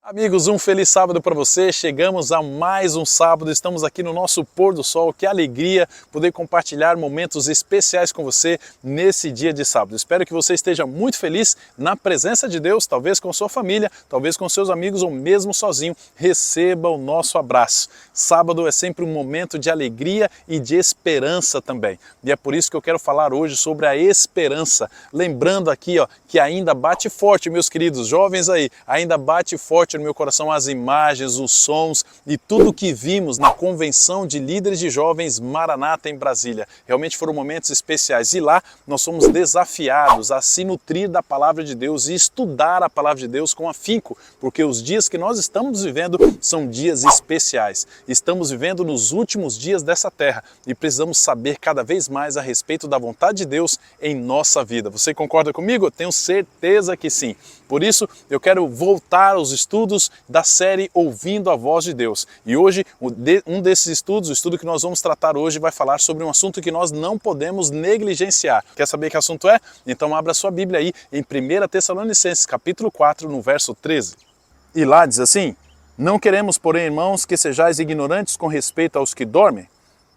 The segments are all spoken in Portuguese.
Amigos, um feliz sábado para você. Chegamos a mais um sábado, estamos aqui no nosso pôr do sol. Que alegria poder compartilhar momentos especiais com você nesse dia de sábado. Espero que você esteja muito feliz na presença de Deus, talvez com sua família, talvez com seus amigos ou mesmo sozinho. Receba o nosso abraço. Sábado é sempre um momento de alegria e de esperança também. E é por isso que eu quero falar hoje sobre a esperança. Lembrando aqui, que ainda bate forte, meus queridos jovens aí, ainda bate forte no meu coração as imagens, os sons e tudo que vimos na convenção de líderes de jovens Maranata em Brasília. Realmente foram momentos especiais e lá nós somos desafiados a se nutrir da palavra de Deus e estudar a palavra de Deus com afinco, porque os dias que nós estamos vivendo são dias especiais. Estamos vivendo nos últimos dias dessa terra e precisamos saber cada vez mais a respeito da vontade de Deus em nossa vida. Você concorda comigo? Eu tenho certeza que sim. Por isso, eu quero voltar aos estudos da série Ouvindo a Voz de Deus. E hoje, um desses estudos, o estudo que nós vamos tratar hoje, vai falar sobre um assunto que nós não podemos negligenciar. Quer saber que assunto é? Então abra sua Bíblia aí em 1 Tessalonicenses, capítulo 4, no verso 13. E lá diz assim: Não queremos, porém, irmãos, que sejais ignorantes com respeito aos que dormem,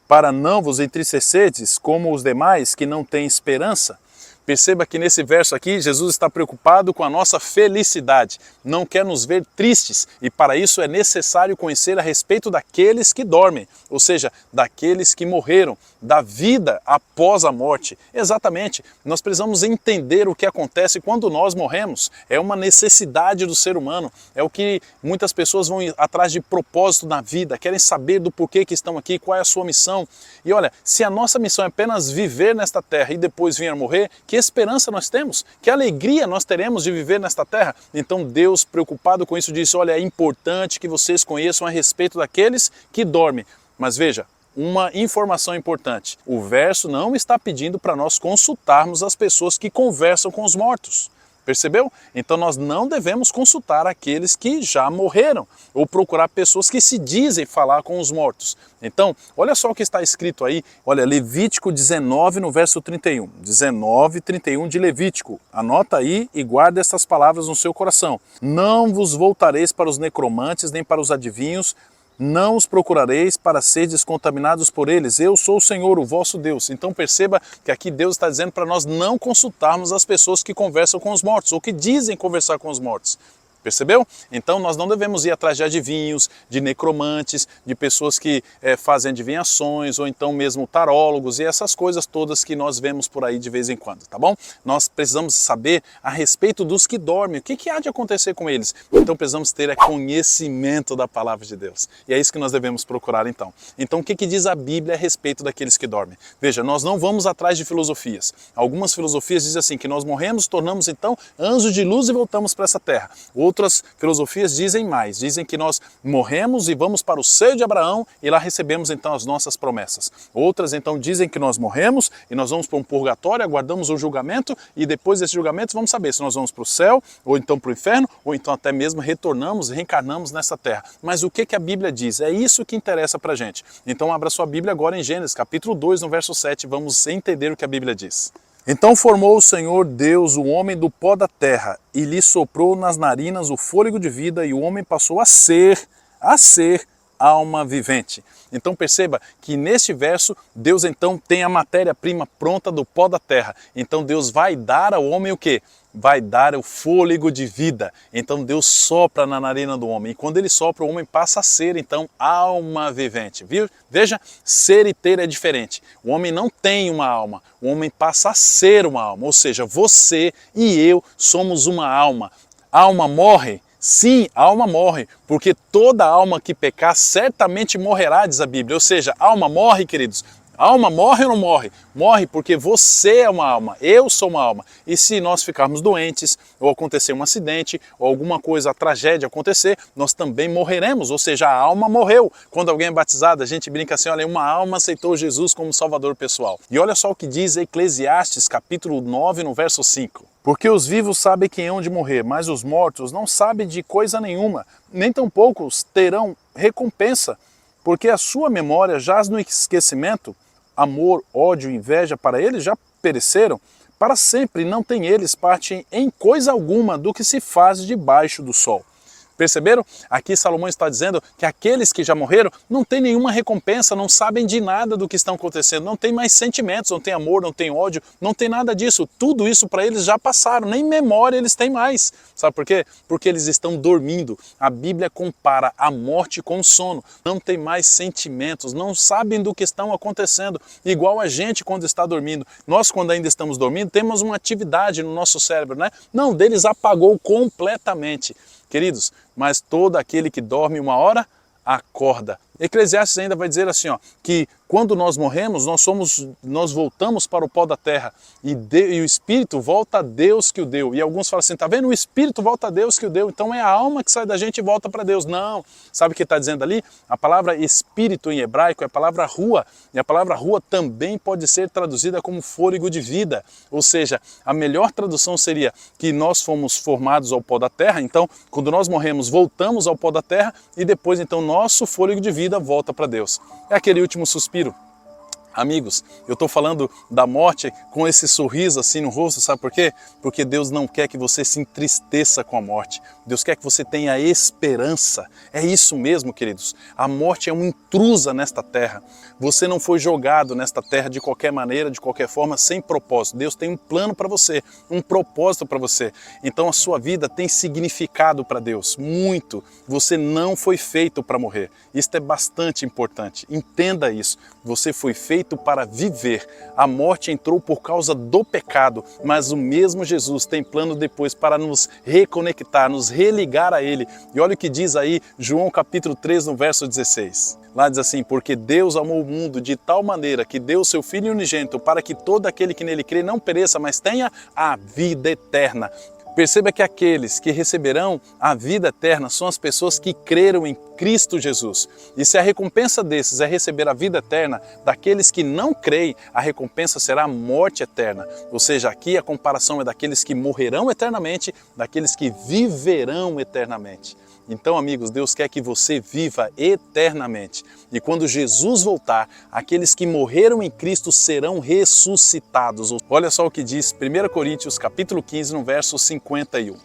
para não vos entristecerdes como os demais que não têm esperança. Perceba que nesse verso aqui, Jesus está preocupado com a nossa felicidade, não quer nos ver tristes e para isso é necessário conhecer a respeito daqueles que dormem, ou seja, daqueles que morreram, da vida após a morte. Exatamente, nós precisamos entender o que acontece quando nós morremos, é uma necessidade do ser humano, é o que muitas pessoas vão atrás de propósito na vida, querem saber do porquê que estão aqui, qual é a sua missão. E olha, se a nossa missão é apenas viver nesta terra e depois vir a morrer, que esperança nós temos, que alegria nós teremos de viver nesta terra. Então Deus, preocupado com isso, disse: olha, é importante que vocês conheçam a respeito daqueles que dormem. Mas veja, uma informação importante, o verso não está pedindo para nós consultarmos as pessoas que conversam com os mortos. Percebeu? Então nós não devemos consultar aqueles que já morreram ou procurar pessoas que se dizem falar com os mortos. Então, olha só o que está escrito aí, olha, Levítico 19 no verso 31, 19, 31 de Levítico. Anota aí e guarda estas palavras no seu coração. Não vos voltareis para os necromantes nem para os adivinhos, não os procurareis para serdes contaminados por eles. Eu sou o Senhor, o vosso Deus. Então perceba que aqui Deus está dizendo para nós não consultarmos as pessoas que conversam com os mortos, ou que dizem conversar com os mortos. Percebeu? Então nós não devemos ir atrás de adivinhos, de necromantes, de pessoas que fazem adivinhações, ou então mesmo tarólogos e essas coisas todas que nós vemos por aí de vez em quando, tá bom? Nós precisamos saber a respeito dos que dormem, o que há de acontecer com eles. Então precisamos ter conhecimento da palavra de Deus. E é isso que nós devemos procurar então. Então o que diz a Bíblia a respeito daqueles que dormem? Veja, nós não vamos atrás de filosofias. Algumas filosofias dizem assim, que nós morremos, tornamos então anjos de luz e voltamos para essa terra. Outras filosofias dizem mais, dizem que nós morremos e vamos para o seio de Abraão e lá recebemos então as nossas promessas. Outras então dizem que nós morremos e nós vamos para um purgatório, aguardamos o julgamento e depois desse julgamento vamos saber se nós vamos para o céu ou então para o inferno ou então até mesmo retornamos, reencarnamos nessa terra. Mas o que a Bíblia diz? É isso que interessa para a gente. Então abra sua Bíblia agora em Gênesis capítulo 2 no verso 7, vamos entender o que a Bíblia diz. Então formou o Senhor Deus o homem do pó da terra e lhe soprou nas narinas o fôlego de vida e o homem passou a ser alma vivente. Então perceba que neste verso Deus então tem a matéria-prima pronta do pó da terra. Então Deus vai dar ao homem o quê? Vai dar o fôlego de vida. Então Deus sopra na narina do homem. E quando ele sopra, o homem passa a ser, então, alma vivente. Viu? Veja, ser e ter é diferente. O homem não tem uma alma. O homem passa a ser uma alma. Ou seja, você e eu somos uma alma. A alma morre? Sim, a alma morre, porque toda alma que pecar certamente morrerá, diz a Bíblia. Ou seja, a alma morre, queridos. A alma morre ou não morre? Morre porque você é uma alma, eu sou uma alma. E se nós ficarmos doentes, ou acontecer um acidente, ou alguma coisa, a tragédia acontecer, nós também morreremos, ou seja, a alma morreu. Quando alguém é batizado, a gente brinca assim, olha, uma alma aceitou Jesus como Salvador pessoal. E olha só o que diz Eclesiastes, capítulo 9, no verso 5. Porque os vivos sabem quem hão de morrer, mas os mortos não sabem de coisa nenhuma, nem tampouco terão recompensa, porque a sua memória jaz no esquecimento. Amor, ódio, inveja para eles já pereceram, para sempre não tem eles parte em coisa alguma do que se faz debaixo do sol. Perceberam? Aqui Salomão está dizendo que aqueles que já morreram não têm nenhuma recompensa, não sabem de nada do que está acontecendo, não tem mais sentimentos, não tem amor, não tem ódio, não tem nada disso. Tudo isso para eles já passaram, nem memória eles têm mais. Sabe por quê? Porque eles estão dormindo. A Bíblia compara a morte com o sono. Não tem mais sentimentos, não sabem do que estão acontecendo. Igual a gente quando está dormindo. Nós, quando ainda estamos dormindo, temos uma atividade no nosso cérebro, né? Não, deles apagou completamente. Queridos, mas todo aquele que dorme uma hora, acorda. Eclesiastes ainda vai dizer assim, ó, que quando nós morremos, nós voltamos para o pó da terra e o Espírito volta a Deus que o deu. E alguns falam assim, tá vendo? O Espírito volta a Deus que o deu, então é a alma que sai da gente e volta para Deus. Não, sabe o que está dizendo ali? A palavra Espírito em hebraico é a palavra rua, e a palavra rua também pode ser traduzida como fôlego de vida. Ou seja, a melhor tradução seria que nós fomos formados ao pó da terra, então quando nós morremos, voltamos ao pó da terra e depois então nosso fôlego de vida volta para Deus. É aquele último suspiro. Amigos, eu estou falando da morte com esse sorriso assim no rosto, sabe por quê? Porque Deus não quer que você se entristeça com a morte. Deus quer que você tenha esperança. É isso mesmo, queridos. A morte é uma intrusa nesta terra. Você não foi jogado nesta terra de qualquer maneira, de qualquer forma, sem propósito. Deus tem um plano para você, um propósito para você. Então a sua vida tem significado para Deus, muito. Você não foi feito para morrer. Isso é bastante importante. Entenda isso. Você foi feito para viver. A morte entrou por causa do pecado, mas o mesmo Jesus tem plano depois para nos reconectar, nos religar a Ele. E olha o que diz aí João capítulo 3, no verso 16. Lá diz assim, porque Deus amou o mundo de tal maneira que deu o seu Filho unigênito para que todo aquele que nele crê não pereça, mas tenha a vida eterna. Perceba que aqueles que receberão a vida eterna são as pessoas que creram em Cristo Jesus. E se a recompensa desses é receber a vida eterna, daqueles que não creem, a recompensa será a morte eterna. Ou seja, aqui a comparação é daqueles que morrerão eternamente, daqueles que viverão eternamente. Então, amigos, Deus quer que você viva eternamente. E quando Jesus voltar, aqueles que morreram em Cristo serão ressuscitados. Olha só o que diz 1 Coríntios capítulo 15, no verso 51.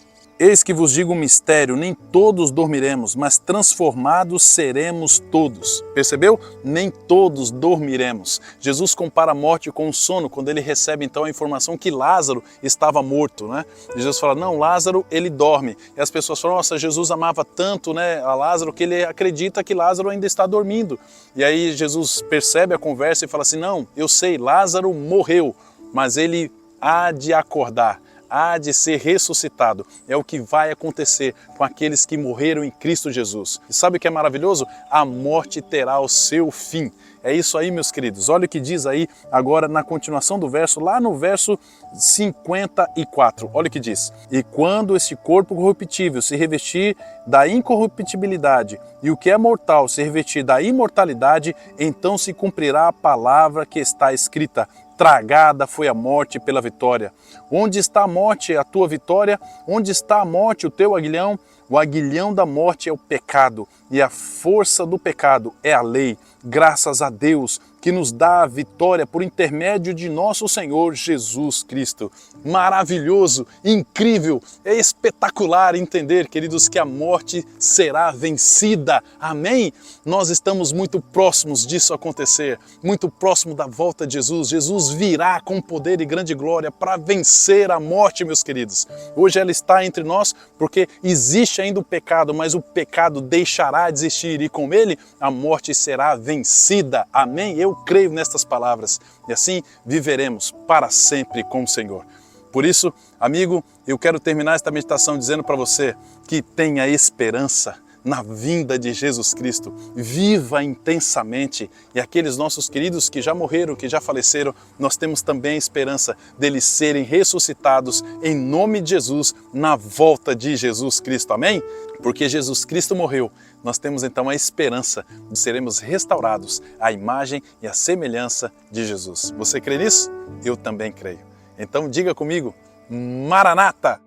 Eis que vos digo um mistério, nem todos dormiremos, mas transformados seremos todos. Percebeu? Nem todos dormiremos. Jesus compara a morte com o sono, quando ele recebe então a informação que Lázaro estava morto, né? E Jesus fala, não, Lázaro, ele dorme. E as pessoas falam, nossa, Jesus amava tanto, né, a Lázaro, que ele acredita que Lázaro ainda está dormindo. E aí Jesus percebe a conversa e fala assim, não, eu sei, Lázaro morreu, mas ele há de acordar. Há de ser ressuscitado. É o que vai acontecer com aqueles que morreram em Cristo Jesus. E sabe o que é maravilhoso? A morte terá o seu fim. É isso aí, meus queridos. Olha o que diz aí agora na continuação do verso, lá no verso 54. Olha o que diz. E quando este corpo corruptível se revestir da incorruptibilidade e o que é mortal se revestir da imortalidade, então se cumprirá a palavra que está escrita. Tragada foi a morte pela vitória. Onde está a morte, a tua vitória? Onde está a morte, o teu aguilhão? O aguilhão da morte é o pecado, e a força do pecado é a lei. Graças a Deus que nos dá a vitória por intermédio de nosso Senhor Jesus Cristo. Maravilhoso, incrível, é espetacular entender, queridos, que a morte será vencida. Amém? Nós estamos muito próximos disso acontecer, muito próximo da volta de Jesus. Jesus virá com poder e grande glória para vencer a morte, meus queridos. Hoje ela está entre nós porque existe ainda o pecado, mas o pecado deixará de existir e com ele a morte será vencida. Amém? Eu creio nestas palavras e assim viveremos para sempre com o Senhor. Por isso, amigo, eu quero terminar esta meditação dizendo para você que tenha esperança na vinda de Jesus Cristo. Viva intensamente. E aqueles nossos queridos que já morreram, que já faleceram, nós temos também a esperança deles serem ressuscitados em nome de Jesus, na volta de Jesus Cristo. Amém? Porque Jesus Cristo morreu, nós temos então a esperança de seremos restaurados à imagem e à semelhança de Jesus. Você crê nisso? Eu também creio. Então diga comigo, Maranata!